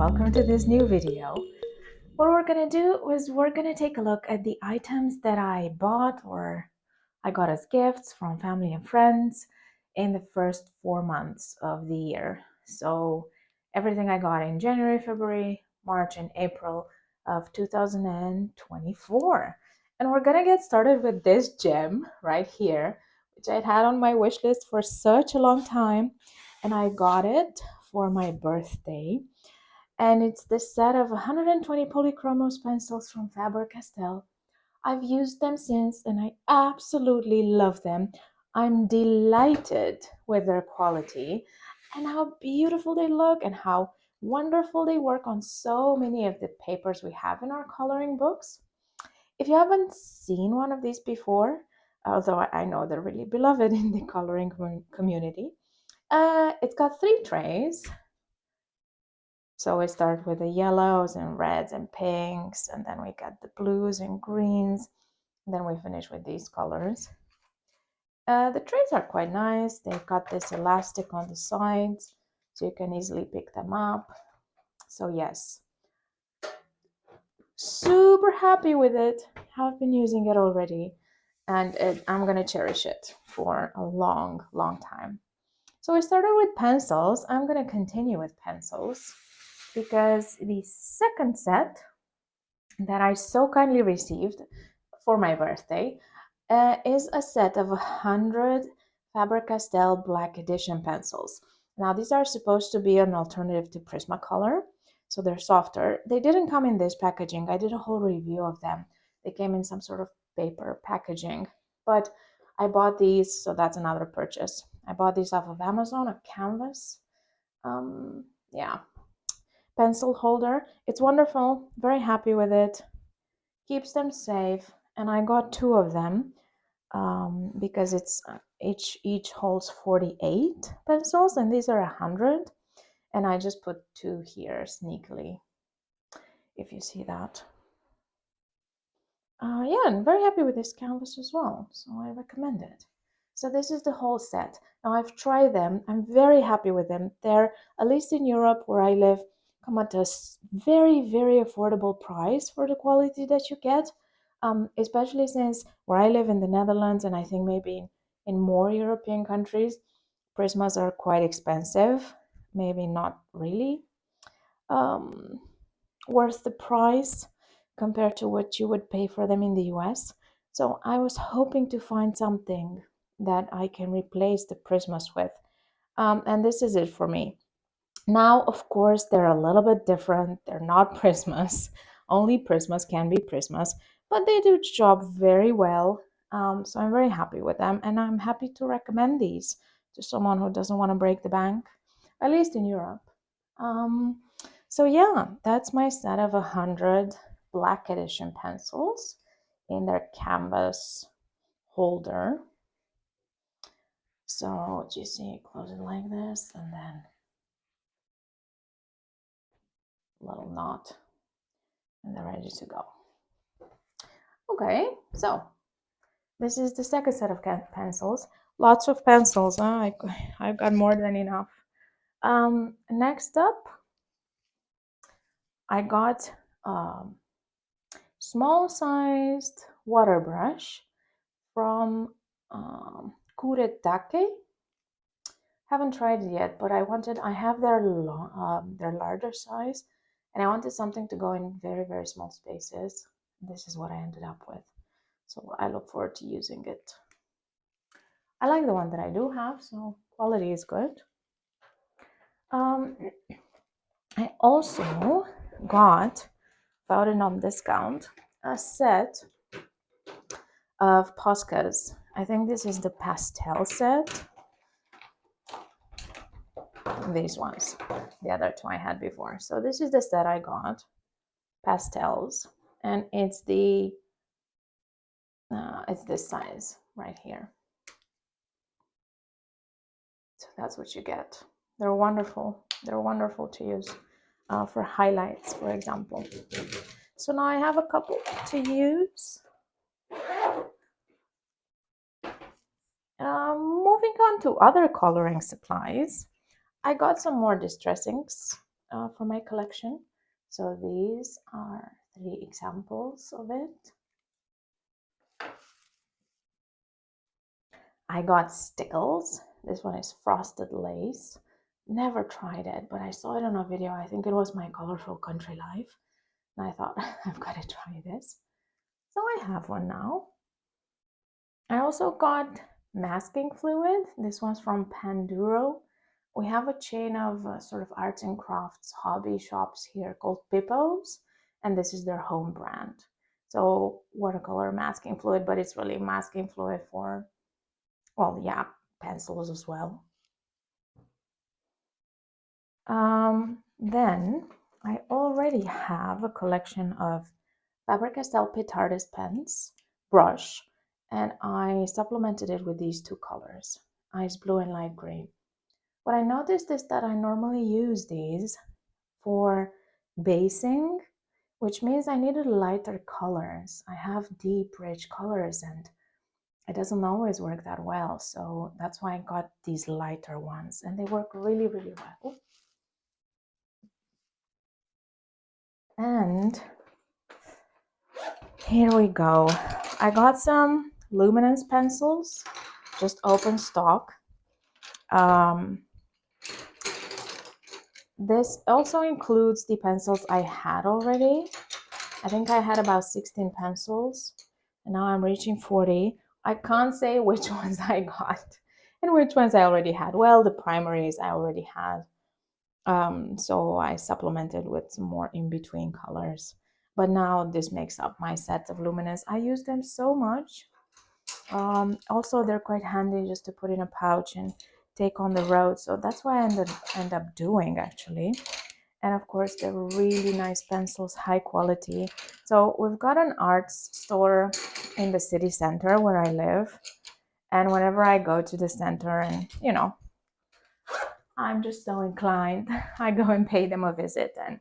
welcome to this new video. What we're gonna do is we're gonna take a look at the items that I bought or I got as gifts from family and friends in the first 4 months of the year. So everything I got in January, February, March, and April of 2024. And we're gonna get started with this gem right here, which I'd had on my wish list for such a long time, and I got it for my birthday. And it's this set of 120 polychromos pencils from Faber-Castell. I've used them since and I absolutely love them. I'm delighted with their quality and how beautiful they look and how wonderful they work on so many of the papers we have in our coloring books. If you haven't seen one of these before, although I know they're really beloved in the coloring community, it's got 3 trays. So we start with the yellows and reds and pinks, and then we got the blues and greens, and then we finish with these colors. The trays are quite nice. They've got this elastic on the sides, so you can easily pick them up. So yes, super happy with it. Have been using it already, and I'm gonna cherish it for a long, long time. So we started with pencils. I'm gonna continue with pencils because the second set that I so kindly received for my birthday is a set of 100 Faber-Castell Black Edition pencils. Now, these are supposed to be an alternative to Prismacolor, so they're softer. They didn't come in this packaging. I did a whole review of them. They came in some sort of paper packaging, but I bought these, so that's another purchase. I bought these off of Amazon, a canvas. Yeah, pencil holder. It's wonderful. Very happy with it. Keeps them safe, and I got 2 of them because it's each holds 48 pencils, and these are 100. And I just put 2 here sneakily, if you see that. Yeah, and very happy with this canvas as well, so I recommend it. So this is the whole set. Now I've tried them. I'm very happy with them. They're, at least in Europe where I live, come at a very, very affordable price for the quality that you get. Especially since where I live in the Netherlands, and I think maybe in more European countries, Prismas are quite expensive. Maybe not really worth the price compared to what you would pay for them in the US. So I was hoping to find something that I can replace the Prismas with. And this is it for me. Now, of course, they're a little bit different. They're not Prismas. Only Prismas can be Prismas, but they do the job very well. So I'm very happy with them, and I'm happy to recommend these to someone who doesn't want to break the bank, at least in Europe. So yeah, that's my set of 100 Black Edition pencils in their canvas holder. So you see, close it like this, and then a little knot, and they're ready to go. Okay, so this is the second set of pencils. Lots of pencils, huh? I've got more than enough. Next up, I got small-sized water brush from Kuretake. Haven't tried it yet, but I have their larger size, and I wanted something to go in very, very small spaces. This is what I ended up with. So I look forward to using it. I like the one that I do have, so quality is good. I also found it on discount, a set of Poscas. I think this is the pastel set. These ones, the other 2 I had before. So this is the set I got, pastels, and it's this size right here. So that's what you get. They're wonderful. They're wonderful to use for highlights, for example. So now I have a couple to use. Moving on to other coloring supplies, I got some more distress inks for my collection. So these are 3 examples of it. I got Stickles. This one is Frosted Lace. Never tried it, but I saw it on a video. I think it was my Colorful Country Life. And I thought, I've got to try this. So I have one now. I also got masking fluid. This one's from Panduro. We have a chain of sort of arts and crafts hobby shops here called Pippos, and this is their home brand. So watercolor masking fluid, but it's really masking fluid for, well, yeah, pencils as well. Then I already have a collection of Faber-Castell Pit Artist pens, brush, and I supplemented it with these 2 colors, ice blue and light green. What I noticed is that I normally use these for basing, which means I needed lighter colors. I have deep, rich colors and it doesn't always work that well. So that's why I got these lighter ones and they work really, really well. And here we go. I got some luminance pencils, just open stock. This also includes the pencils I had already. I think I had about 16 pencils and now I'm reaching 40. I can't say which ones I got and which ones I already had. Well, the primaries I already had. So I supplemented with some more in-between colors. But now this makes up my set of luminous. I use them so much. Also, they're quite handy just to put in a pouch and take on the road. So that's what I end up doing actually. And of course, they're really nice pencils, high quality. So we've got an arts store in the city center where I live. And whenever I go to the center and, you know, I'm just so inclined, I go and pay them a visit and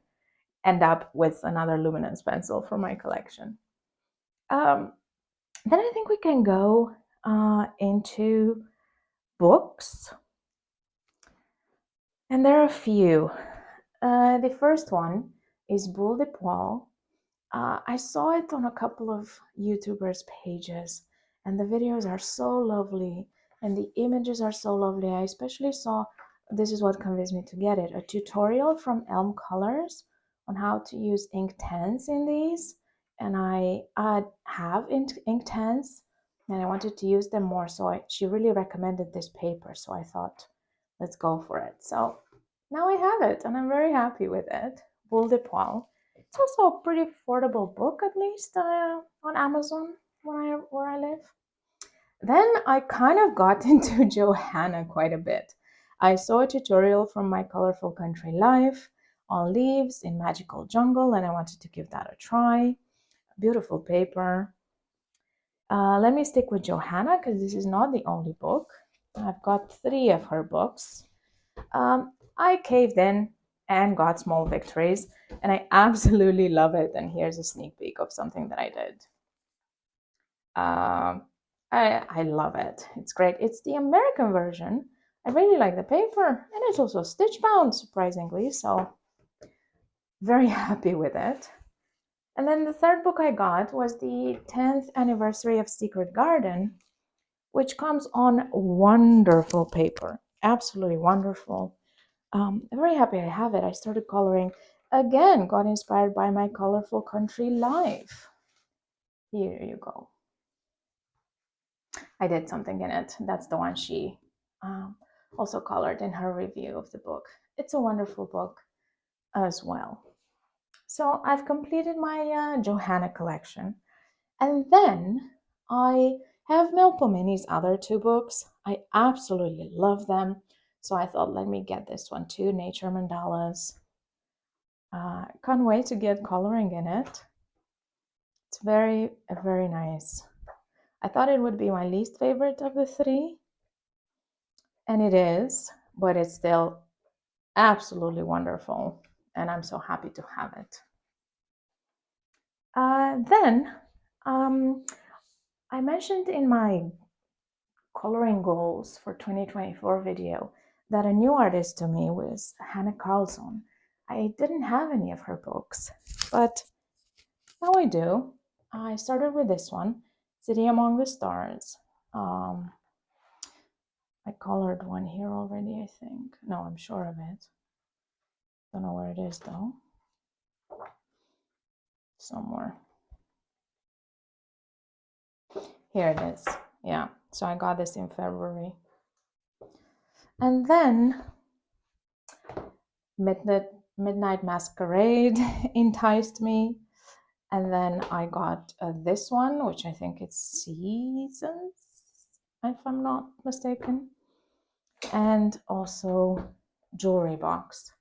end up with another luminance pencil for my collection. Then I think we can go into books. And there are a few. The first one is Boule de Poil. I saw it on a couple of YouTubers' pages, and the videos are so lovely, and the images are so lovely. I especially saw, this is what convinced me to get it, a tutorial from Elm Colors on how to use Inktense in these. And I have Inktense, and I wanted to use them more, so she really recommended this paper, so I thought, let's go for it. So now I have it, and I'm very happy with it. Boule de Poil. It's also a pretty affordable book, at least on Amazon where I live. Then I kind of got into Johanna quite a bit. I saw a tutorial from my Colorful Country Life on leaves in Magical Jungle, and I wanted to give that a try. Beautiful paper. Let me stick with Johanna because this is not the only book. I've got 3 of her books. I caved in and got Small Victories, and I absolutely love it. And here's a sneak peek of something that I did. I love it. It's great. It's the American version. I really like the paper, and it's also stitch bound, surprisingly, so very happy with it. And then the third book I got was the 10th anniversary of Secret Garden, which comes on wonderful paper. Absolutely wonderful. I'm very happy I have it. I started coloring again, got inspired by my Colorful Country Life. Here you go. I did something in it. That's the one she also colored in her review of the book. It's a wonderful book as well. So I've completed my Johanna collection. And then I have Melpomine's other 2 books. I absolutely love them. So I thought, let me get this one too, Nature Mandalas. Can't wait to get coloring in it. It's very, very nice. I thought it would be my least favorite of the 3. And it is, but it's still absolutely wonderful. And I'm so happy to have it. Then I mentioned in my coloring goals for 2024 video that a new artist to me was Hannah Carlson. I didn't have any of her books, but now I do. I started with this one, City Among the Stars. Um, I colored one here already, I think. No, I'm sure of it. Don't know where it is though. Somewhere. Here it is. Yeah, so I got this in February. And then Midnight Masquerade enticed me. And then I got this one, which I think it's Seasons, if I'm not mistaken. And also Jewelry Box,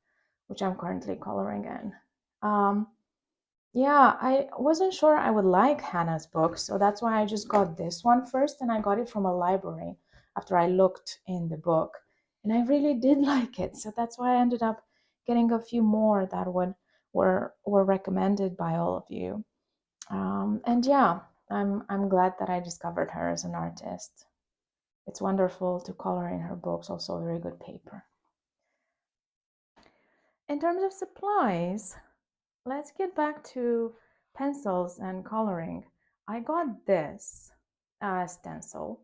which I'm currently coloring in. Yeah, I wasn't sure I would like Hannah's book, so that's why I just got this one first, and I got it from a library after I looked in the book, and I really did like it, so that's why I ended up getting a few more that were recommended by all of you. And yeah, I'm glad that I discovered her as an artist. It's wonderful to color in her books, also very good paper. In terms of supplies, let's get back to pencils and coloring. I got this stencil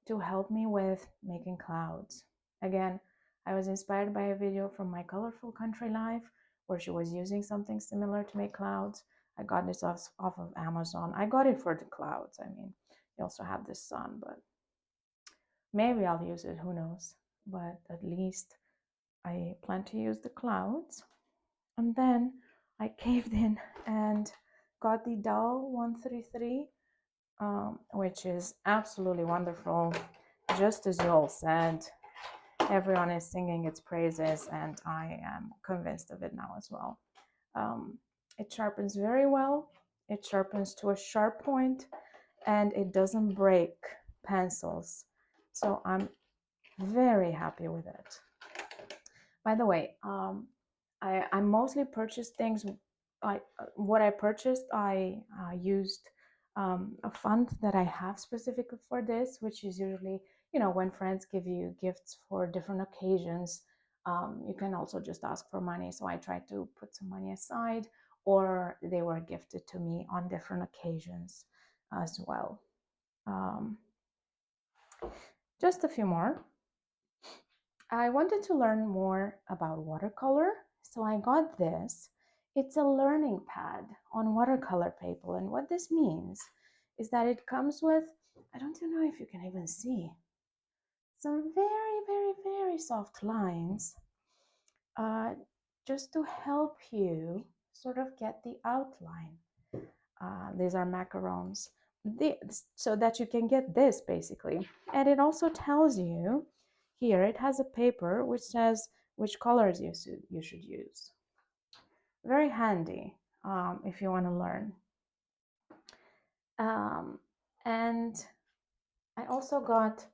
to help me with making clouds. Again, I was inspired by a video from my Colorful Country Life where she was using something similar to make clouds. I got this off of Amazon. I got it for the clouds. I mean, you also have the sun, but maybe I'll use it, who knows. But at least I plan to use the clouds. And then I caved in and got the Dell 133, which is absolutely wonderful. Just as you all said, everyone is singing its praises, and I am convinced of it now as well. It sharpens very well. It sharpens to a sharp point, and it doesn't break pencils. So I'm very happy with it. By the way, I mostly purchased things. What I purchased, I used a fund that I have specifically for this, which is usually, when friends give you gifts for different occasions, you can also just ask for money. So I tried to put some money aside, or they were gifted to me on different occasions as well. Just a few more. I wanted to learn more about watercolor, so I got this. It's a learning pad on watercolor paper, and what this means is that it comes with, I don't know if you can even see, some very, very, very soft lines just to help you sort of get the outline. These are macarons, so that you can get this basically. And it also tells you here, it has a paper which says which colors you should use. Very handy if you want to learn. And I also got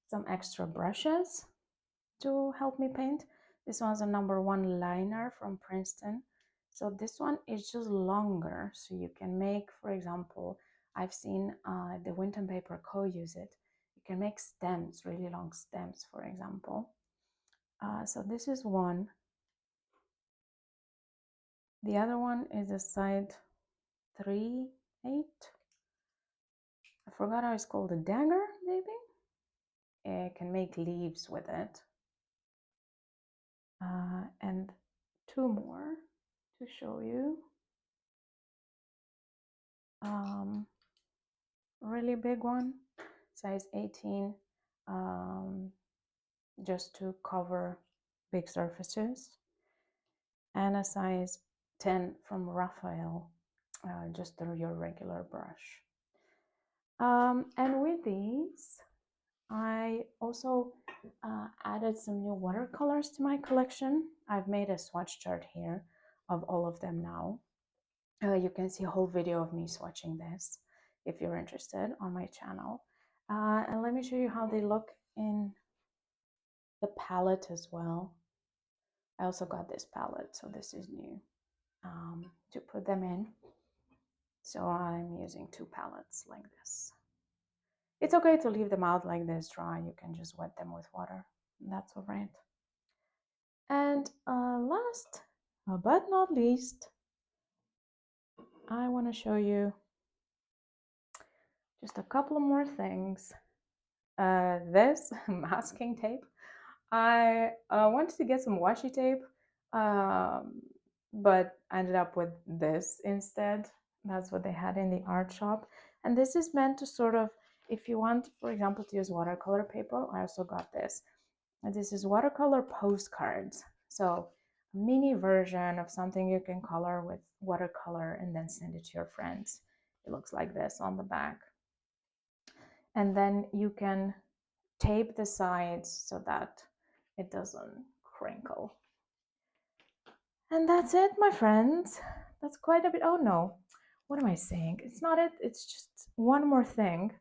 some extra brushes to help me paint. This one's a #1 liner from Princeton. So this one is just longer, so you can make, for example, I've seen the Winton Paper Co. use it. You can make stems, really long stems, for example. So this is one. The other one is a side 3/8. I forgot how it's called, a dagger, maybe? You can make leaves with it. And two more to show you. Really big one, size 18, just to cover big surfaces, and a size 10 from Raphael, just your regular brush. And with these, I also added some new watercolors to my collection. I've made a swatch chart here of all of them now. You can see a whole video of me swatching this if you're interested on my channel. And let me show you how they look in the palette as well. I also got this palette, so this is new, to put them in. So I'm using two palettes like this. It's okay to leave them out like this dry. You can just wet them with water. That's all right. And last But not least, I want to show you just a couple more things. This masking tape. I wanted to get some washi tape, but I ended up with this instead. That's what they had in the art shop. And this is meant to sort of, if you want, for example, to use watercolor paper, I also got this. And this is watercolor postcards. So a mini version of something you can color with watercolor and then send it to your friends. It looks like this on the back. And then you can tape the sides so that it doesn't crinkle. And that's it, my friends. That's quite a bit. Oh no, what am I saying? It's not it. It's just one more thing.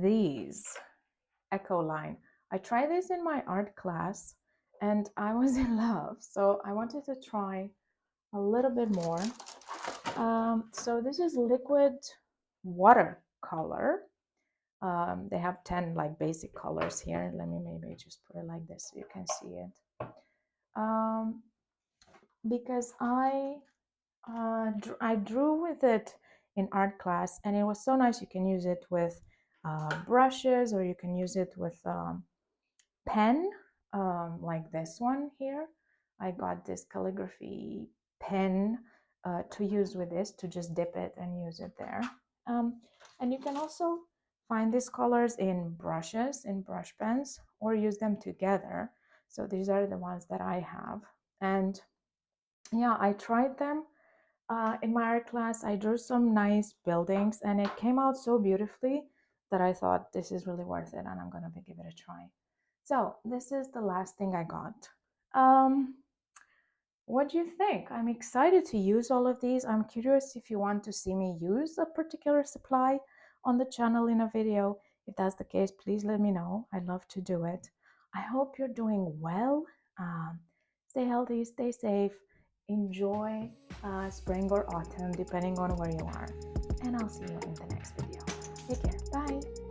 These Echo line. I tried this in my art class and I was in love. So I wanted to try a little bit more. So this is liquid watercolor. They have 10 like basic colors here. Let me maybe just put it like this so you can see it. Because I drew with it in art class and it was so nice. You can use it with brushes or you can use it with pen, like this one here. I got this calligraphy pen to use with this, to just dip it and use it there. And you can also find these colors in brushes, in brush pens, or use them together. So these are the ones that I have. And yeah, I tried them in my art class. I drew some nice buildings and it came out so beautifully that I thought this is really worth it and I'm going to give it a try. So this is the last thing I got. What do you think? I'm excited to use all of these. I'm curious if you want to see me use a particular supply on the channel in a video. If that's the case, please let me know. I'd love to do it. I hope you're doing well. Stay healthy, stay safe, enjoy spring or autumn, depending on where you are. And I'll see you in the next video. Take care. Bye.